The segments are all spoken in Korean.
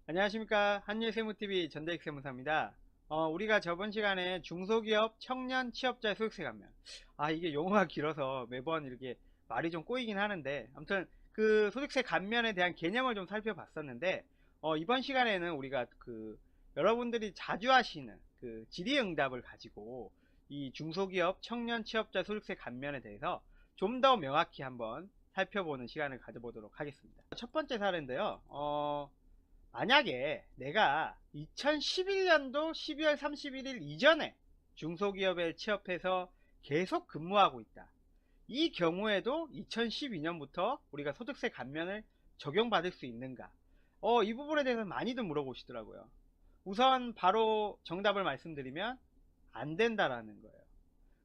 안녕하십니까. 한일세무TV 전대익 세무사입니다. 우리가 저번 시간에 중소기업 청년 취업자 소득세 감면, 이게 용어가 길어서 매번 이렇게 말이 좀 꼬이긴 하는데, 아무튼 그 소득세 감면에 대한 개념을 좀 살펴봤었는데, 이번 시간에는 우리가 여러분들이 자주 하시는 그 질의응답을 가지고 이 중소기업 청년 취업자 소득세 감면에 대해서 좀 더 명확히 한번 살펴보는 시간을 가져보도록 하겠습니다. 첫 번째 사례인데요. 만약에 내가 2011년도 12월 31일 이전에 중소기업에 취업해서 계속 근무하고 있다. 이 경우에도 2012년부터 우리가 소득세 감면을 적용받을 수 있는가? 이 부분에 대해서 많이들 물어보시더라고요. 우선 바로 정답을 말씀드리면 안 된다라는 거예요.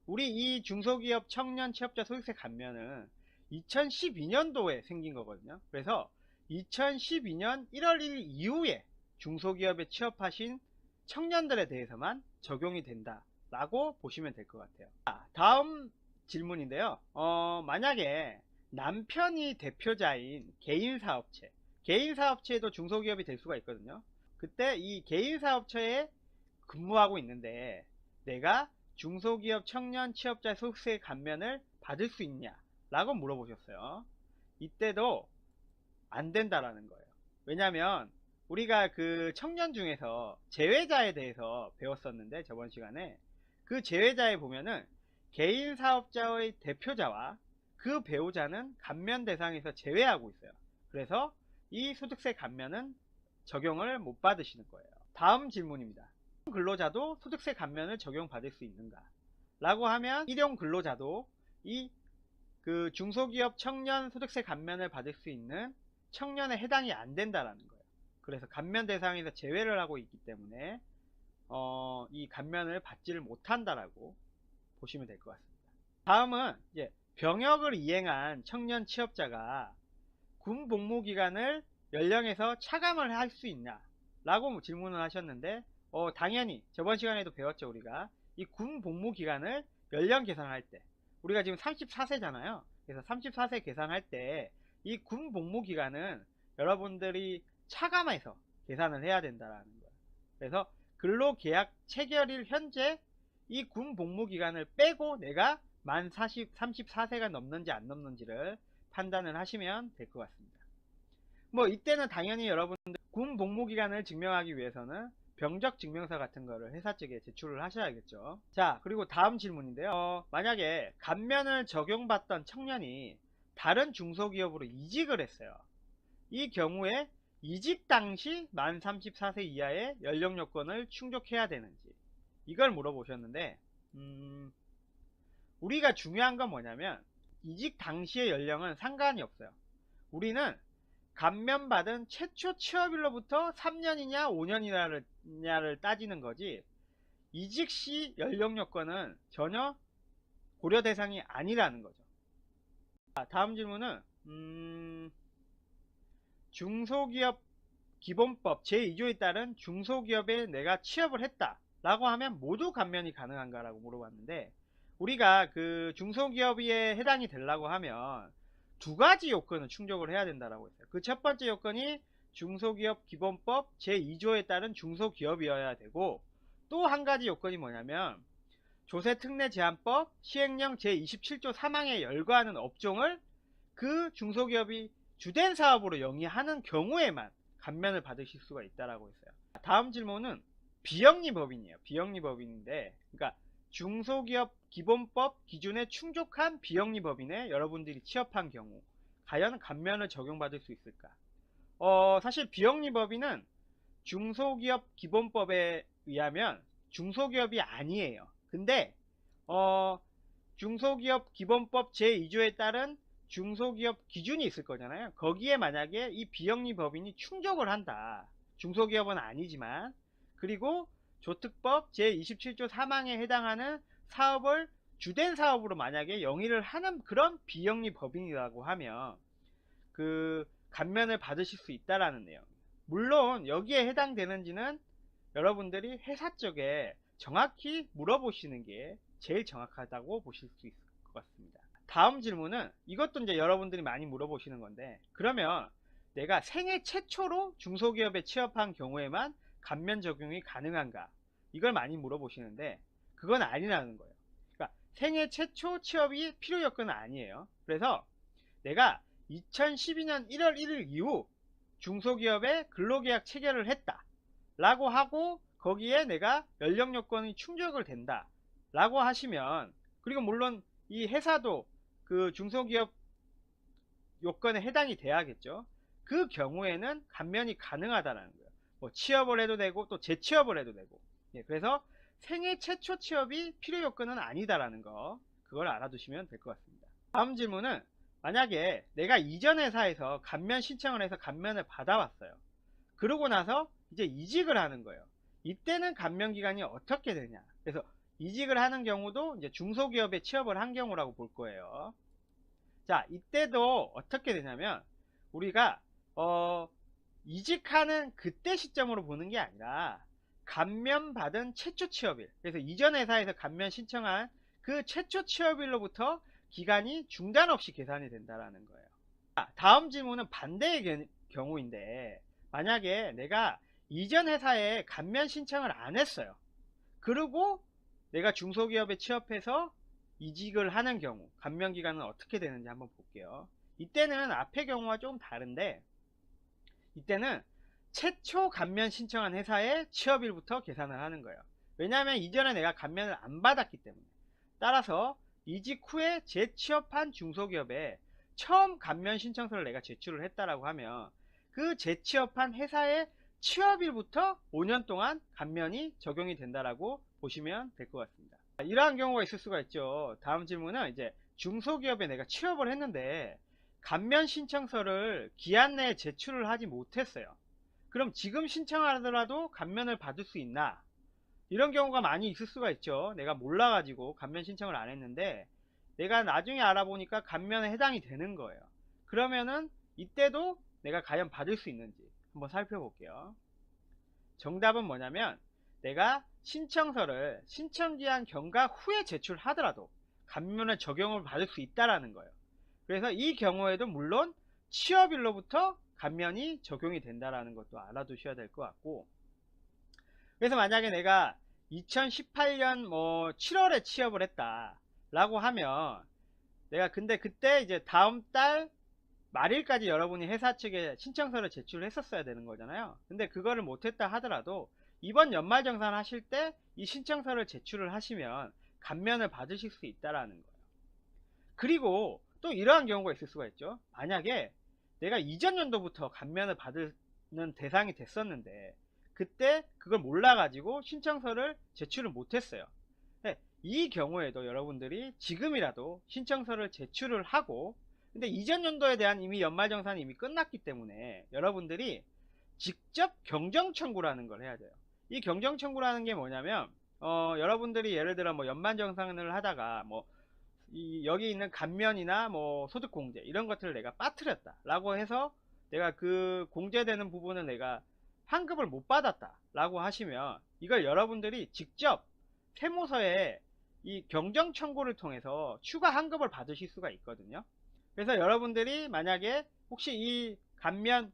우리 이 중소기업 청년 취업자 소득세 감면은 2012년도에 생긴 거거든요. 그래서 2012년 1월 1일 이후에 중소기업에 취업하신 청년들에 대해서만 적용이 된다 라고 보시면 될 것 같아요. 다음 질문인데요. 만약에 남편이 대표자인 개인사업체, 개인사업체도 중소기업이 될 수가 있거든요. 그때 이 개인사업체에 근무하고 있는데 내가 중소기업 청년 취업자 소득세 감면을 받을 수 있냐 라고 물어보셨어요. 이때도 안 된다라는 거예요. 왜냐면 우리가 그 청년 중에서 제외자에 대해서 배웠었는데 저번 시간에 그 제외자에 보면은 개인 사업자의 대표자와 그 배우자는 감면 대상에서 제외하고 있어요. 그래서 이 소득세 감면은 적용을 못 받으시는 거예요. 다음 질문입니다. 근로자도 소득세 감면을 적용받을 수 있는가? 라고 하면 일용 근로자도 이 그 중소기업 청년 소득세 감면을 받을 수 있는 청년에 해당이 안 된다라는 거예요. 그래서 감면 대상에서 제외를 하고 있기 때문에 이 감면을 받지를 못한다라고 보시면 될 것 같습니다. 다음은 이제 병역을 이행한 청년 취업자가 군 복무 기간을 연령에서 차감을 할 수 있냐 라고 질문을 하셨는데 당연히 저번 시간에도 배웠죠. 우리가 이 군 복무 기간을 연령 계산할 때 우리가 지금 34세잖아요. 그래서 34세 계산할 때 이 군 복무 기간은 여러분들이 차감해서 계산을 해야 된다라는 거예요. 그래서 근로계약 체결일 현재 이 군 복무 기간을 빼고 내가 만 34세가 넘는지 안 넘는지를 판단을 하시면 될 것 같습니다. 뭐 이때는 당연히 여러분들 군 복무 기간을 증명하기 위해서는 병적 증명서 같은 거를 회사 측에 제출을 하셔야겠죠. 자, 그리고 다음 질문인데요. 만약에 감면을 적용받던 청년이 다른 중소기업으로 이직을 했어요. 이 경우에 이직 당시 만 34세 이하의 연령 요건을 충족해야 되는지 이걸 물어보셨는데 우리가 중요한 건 뭐냐면 이직 당시의 연령은 상관이 없어요. 우리는 감면받은 최초 취업일로부터 3년이냐 5년이냐를 따지는 거지 이직 시 연령 요건은 전혀 고려 대상이 아니라는 거죠. 다음 질문은 중소기업 기본법 제2조에 따른 중소기업에 내가 취업을 했다 라고 하면 모두 감면이 가능한가 라고 물어봤는데 우리가 그 중소기업에 해당이 되려고 하면 두 가지 요건을 충족을 해야 된다라고 했어요. 그 첫 번째 요건이 중소기업 기본법 제2조에 따른 중소기업이어야 되고 또 한 가지 요건이 뭐냐면 조세특례제한법 시행령 제27조 3항에 열거하는 업종을 그 중소기업이 주된 사업으로 영위하는 경우에만 감면을 받으실 수가 있다라고 했어요. 다음 질문은 비영리법인이에요. 비영리법인인데 그러니까 중소기업 기본법 기준에 충족한 비영리법인에 여러분들이 취업한 경우 과연 감면을 적용받을 수 있을까? 사실 비영리법인은 중소기업 기본법에 의하면 중소기업이 아니에요. 근데 중소기업 기본법 제2조에 따른 중소기업 기준이 있을 거잖아요. 거기에 만약에 이 비영리 법인이 충족을 한다. 중소기업은 아니지만 그리고 조특법 제27조 3항에 해당하는 사업을 주된 사업으로 만약에 영위를 하는 그런 비영리 법인이라고 하면 그 감면을 받으실 수 있다라는 내용. 물론 여기에 해당되는지는 여러분들이 회사 쪽에 정확히 물어보시는 게 제일 정확하다고 보실 수 있을 것 같습니다. 다음 질문은 이것도 이제 여러분들이 많이 물어보시는 건데 그러면 내가 생애 최초로 중소기업에 취업한 경우에만 감면 적용이 가능한가, 이걸 많이 물어보시는데 그건 아니라는 거예요. 그러니까 생애 최초 취업이 필요 요건은 아니에요. 그래서 내가 2012년 1월 1일 이후 중소기업에 근로계약 체결을 했다 라고 하고, 거기에 내가 연령 요건이 충족을 된다 라고 하시면, 그리고 물론 이 회사도 그 중소기업 요건에 해당이 돼야겠죠. 그 경우에는 감면이 가능하다는 거예요. 뭐 취업을 해도 되고 또 재취업을 해도 되고. 예, 그래서 생애 최초 취업이 필요 요건은 아니다라는 거, 그걸 알아두시면 될 것 같습니다. 다음 질문은, 만약에 내가 이전 회사에서 감면 신청을 해서 감면을 받아왔어요. 그러고 나서 이제 이직을 하는 거예요. 이때는 감면 기간이 어떻게 되냐. 그래서 이직을 하는 경우도 이제 중소기업에 취업을 한 경우라고 볼 거예요. 자, 이때도 어떻게 되냐면, 우리가 이직하는 그때 시점으로 보는 게 아니라 감면 받은 최초 취업일, 그래서 이전 회사에서 감면 신청한 그 최초 취업일로부터 기간이 중단 없이 계산이 된다라는 거예요. 자, 다음 질문은 반대의 경우인데, 만약에 내가 이전 회사에 감면 신청을 안 했어요. 그리고 내가 중소기업에 취업해서 이직을 하는 경우 감면 기간은 어떻게 되는지 한번 볼게요. 이때는 앞의 경우와 좀 다른데, 이때는 최초 감면 신청한 회사의 취업일부터 계산을 하는 거예요. 왜냐하면 이전에 내가 감면을 안 받았기 때문에. 따라서 이직 후에 재취업한 중소기업에 처음 감면 신청서를 내가 제출을 했다라고 하면, 그 재취업한 회사의 취업일부터 5년 동안 감면이 적용이 된다라고 보시면 될 것 같습니다. 이러한 경우가 있을 수가 있죠. 다음 질문은, 이제 중소기업에 내가 취업을 했는데 감면 신청서를 기한 내에 제출을 하지 못했어요. 그럼 지금 신청하더라도 감면을 받을 수 있나? 이런 경우가 많이 있을 수가 있죠. 내가 몰라가지고 감면 신청을 안 했는데 내가 나중에 알아보니까 감면에 해당이 되는 거예요. 그러면은 이때도 내가 과연 받을 수 있는지 한번 살펴볼게요. 정답은 뭐냐면, 내가 신청서를 신청기한 경과 후에 제출하더라도 감면의 적용을 받을 수 있다라는 거예요. 그래서 이 경우에도 물론 취업일로부터 감면이 적용이 된다라는 것도 알아두셔야 될 것 같고, 그래서 만약에 내가 2018년 뭐 7월에 취업을 했다 라고 하면, 내가 근데 그때 이제 다음 달 말일까지 여러분이 회사 측에 신청서를 제출을 했었어야 되는 거잖아요. 근데 그거를 못했다 하더라도 이번 연말정산 하실 때 이 신청서를 제출을 하시면 감면을 받으실 수 있다라는 거예요. 그리고 또 이러한 경우가 있을 수가 있죠. 만약에 내가 이전 연도부터 감면을 받는 대상이 됐었는데 그때 그걸 몰라가지고 신청서를 제출을 못했어요. 네, 이 경우에도 여러분들이 지금이라도 신청서를 제출을 하고, 근데 이전 연도에 대한 이미 연말정산이 이미 끝났기 때문에 여러분들이 직접 경정청구라는 걸 해야 돼요. 이 경정청구라는 게 뭐냐면, 여러분들이 예를 들어 뭐 연말정산을 하다가 뭐 여기 있는 감면이나 뭐 소득공제 이런 것들을 내가 빠뜨렸다 라고 해서 내가 그 공제되는 부분을 내가 환급을 못 받았다 라고 하시면, 이걸 여러분들이 직접 세무서에 이 경정 청구를 통해서 추가 환급을 받으실 수가 있거든요. 그래서 여러분들이 만약에 혹시 이 감면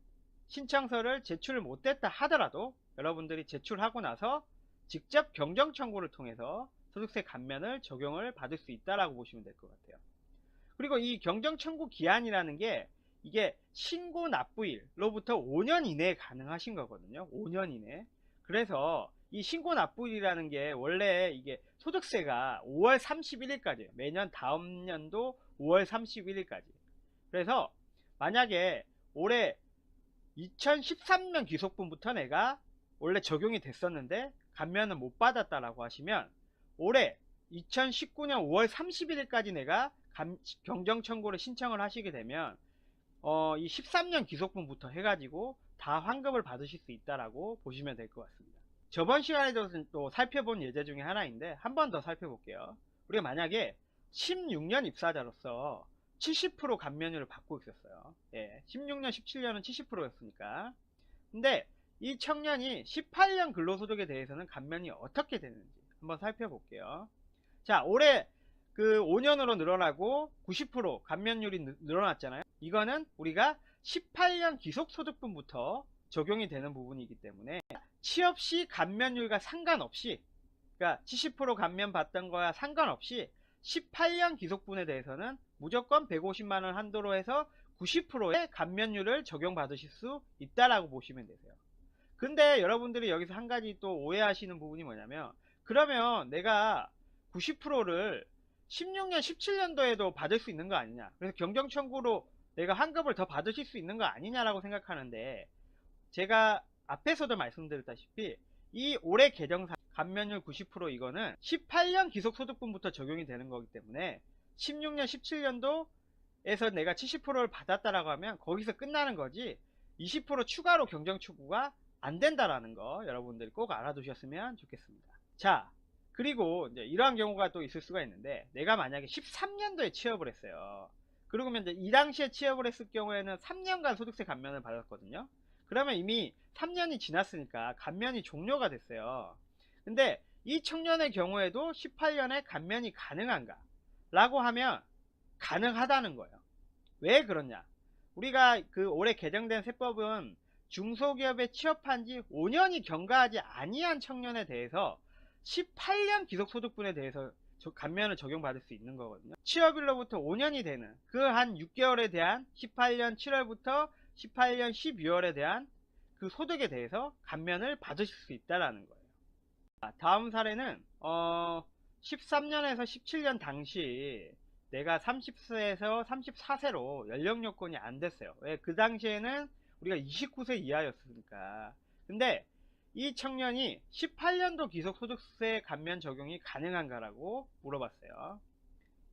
신청서를 제출을 못했다 하더라도 여러분들이 제출하고 나서 직접 경정 청구를 통해서 소득세 감면을 적용을 받을 수 있다라고 보시면 될 것 같아요. 그리고 이 경정 청구 기한이라는 게, 이게 신고 납부일로부터 5년 이내에 가능하신 거거든요. 5년 이내. 그래서 이 신고 납부일이라는 게 원래 이게 소득세가 5월 31일까지예요. 매년 다음 연도 5월 31일까지. 그래서 만약에 올해 2013년 귀속분부터 내가 원래 적용이 됐었는데 감면은 못 받았다라고 하시면, 올해 2019년 5월 31일까지 내가 경정 청구를 신청을 하시게 되면 이 13년 귀속분부터 해가지고 다 환급을 받으실 수 있다라고 보시면 될 것 같습니다. 저번 시간에도 또 살펴본 예제 중에 하나인데 한 번 더 살펴볼게요. 우리가 만약에 16년 입사자로서 70% 감면율을 받고 있었어요. 예, 16년 17년은 70%였으니까. 근데 이 청년이 18년 근로소득에 대해서는 감면이 어떻게 되는지 한번 살펴볼게요. 자, 올해 그 5년으로 늘어나고 90% 감면율이 늘어났잖아요. 이거는 우리가 18년 기속소득분부터 적용이 되는 부분이기 때문에 취업 시 감면율과 상관없이, 그러니까 70% 감면 받던 거야 상관없이 18년 기속분에 대해서는 무조건 150만원 한도로 해서 90%의 감면율을 적용받으실 수 있다라고 보시면 되세요. 근데 여러분들이 여기서 한 가지 또 오해하시는 부분이 뭐냐면, 그러면 내가 90%를 16년 17년도에도 받을 수 있는 거 아니냐, 그래서 경정청구로 내가 환급을 더 받으실 수 있는 거 아니냐라고 생각하는데, 제가 앞에서도 말씀드렸다시피 이 올해 개정상 감면율 90% 이거는 18년 기속소득분부터 적용이 되는 거기 때문에 16년 17년도에서 내가 70%를 받았다라고 하면 거기서 끝나는 거지 20% 추가로 경정청구가 안 된다라는 거 여러분들이 꼭 알아두셨으면 좋겠습니다. 자, 그리고 이제 이러한 경우가 또 있을 수가 있는데, 내가 만약에 13년도에 취업을 했어요. 그러면 이제 이 당시에 취업을 했을 경우에는 3년간 소득세 감면을 받았거든요. 그러면 이미 3년이 지났으니까 감면이 종료가 됐어요. 근데 이 청년의 경우에도 18년에 감면이 가능한가 라고 하면 가능하다는 거예요. 왜 그러냐, 우리가 그 올해 개정된 세법은 중소기업에 취업한 지 5년이 경과하지 아니한 청년에 대해서 18년 기속소득분에 대해서 감면을 적용받을 수 있는 거거든요. 취업일로부터 5년이 되는 그 한 6개월에 대한 18년 7월부터 18년 12월에 대한 그 소득에 대해서 감면을 받으실 수 있다라는 거예요. 다음 사례는 13년에서 17년 당시 내가 30세에서 34세로 연령 요건이 안 됐어요. 왜? 그 당시에는 우리가 29세 이하였으니까. 근데 이 청년이 18년도 기속소득세 감면 적용이 가능한가라고 물어봤어요.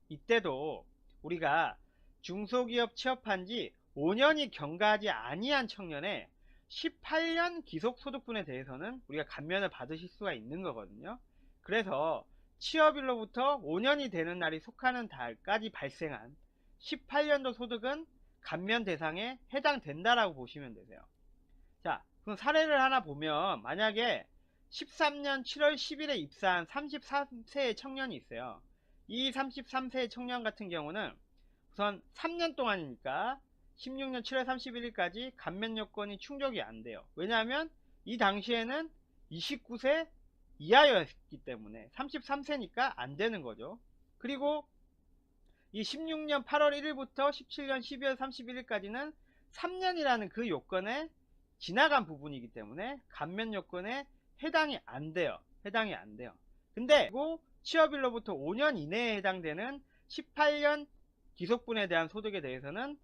이때도 우리가 중소기업 취업한 지 5년이 경과하지 아니한 청년의 18년 기속소득분에 대해서는 우리가 감면을 받으실 수가 있는 거거든요. 그래서 취업일로부터 5년이 되는 날이 속하는 달까지 발생한 18년도 소득은 감면 대상에 해당된다라고 보시면 되세요. 자, 그럼 사례를 하나 보면, 만약에 13년 7월 10일에 입사한 33세의 청년이 있어요. 이 33세의 청년 같은 경우는 우선 3년 동안이니까 16년 7월 31일까지 감면 요건이 충족이 안 돼요. 왜냐하면 이 당시에는 29세 이하였기 때문에 33세니까 안 되는 거죠. 그리고 이 16년 8월 1일부터 17년 12월 31일까지는 3년이라는 그 요건에 지나간 부분이기 때문에 감면 요건에 해당이 안 돼요. 해당이 안 돼요. 근데 그리고 취업일로부터 5년 이내에 해당되는 18년 기속분에 대한 소득에 대해서는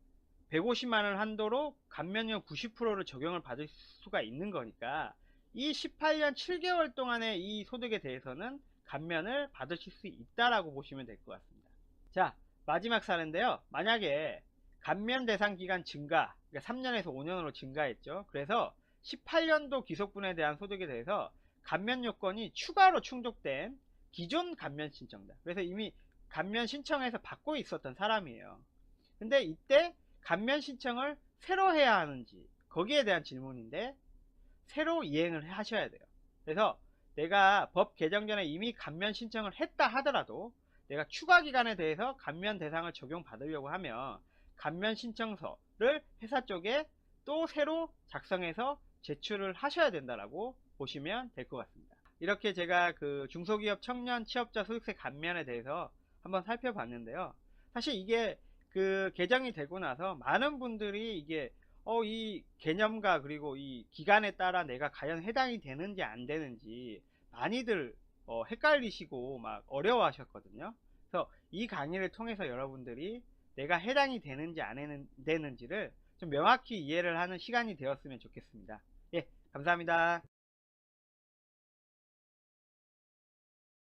150만원 한도로 감면율 90%를 적용을 받을 수가 있는 거니까 이 18년 7개월 동안의 이 소득에 대해서는 감면을 받으실 수 있다라고 보시면 될 것 같습니다. 자, 마지막 사례인데요. 만약에 감면 대상 기간 증가, 그러니까 3년에서 5년으로 증가했죠. 그래서 18년도 기속분에 대한 소득에 대해서 감면 요건이 추가로 충족된 기존 감면 신청자, 그래서 이미 감면 신청해서 받고 있었던 사람이에요. 근데 이때 감면 신청을 새로 해야 하는지, 거기에 대한 질문인데, 새로 이행을 하셔야 돼요. 그래서 내가 법 개정 전에 이미 감면 신청을 했다 하더라도 내가 추가 기간에 대해서 감면 대상을 적용받으려고 하면 감면 신청서를 회사 쪽에 또 새로 작성해서 제출을 하셔야 된다라고 보시면 될 것 같습니다. 이렇게 제가 그 중소기업 청년 취업자 소득세 감면에 대해서 한번 살펴봤는데요. 사실 이게 그 개정이 되고 나서 많은 분들이 이게 이 개념과 그리고 이 기간에 따라 내가 과연 해당이 되는지 안 되는지 많이들 헷갈리시고 막 어려워 하셨거든요. 그래서 이 강의를 통해서 여러분들이 내가 해당이 되는지 안 되는지를 좀 명확히 이해를 하는 시간이 되었으면 좋겠습니다. 예, 감사합니다.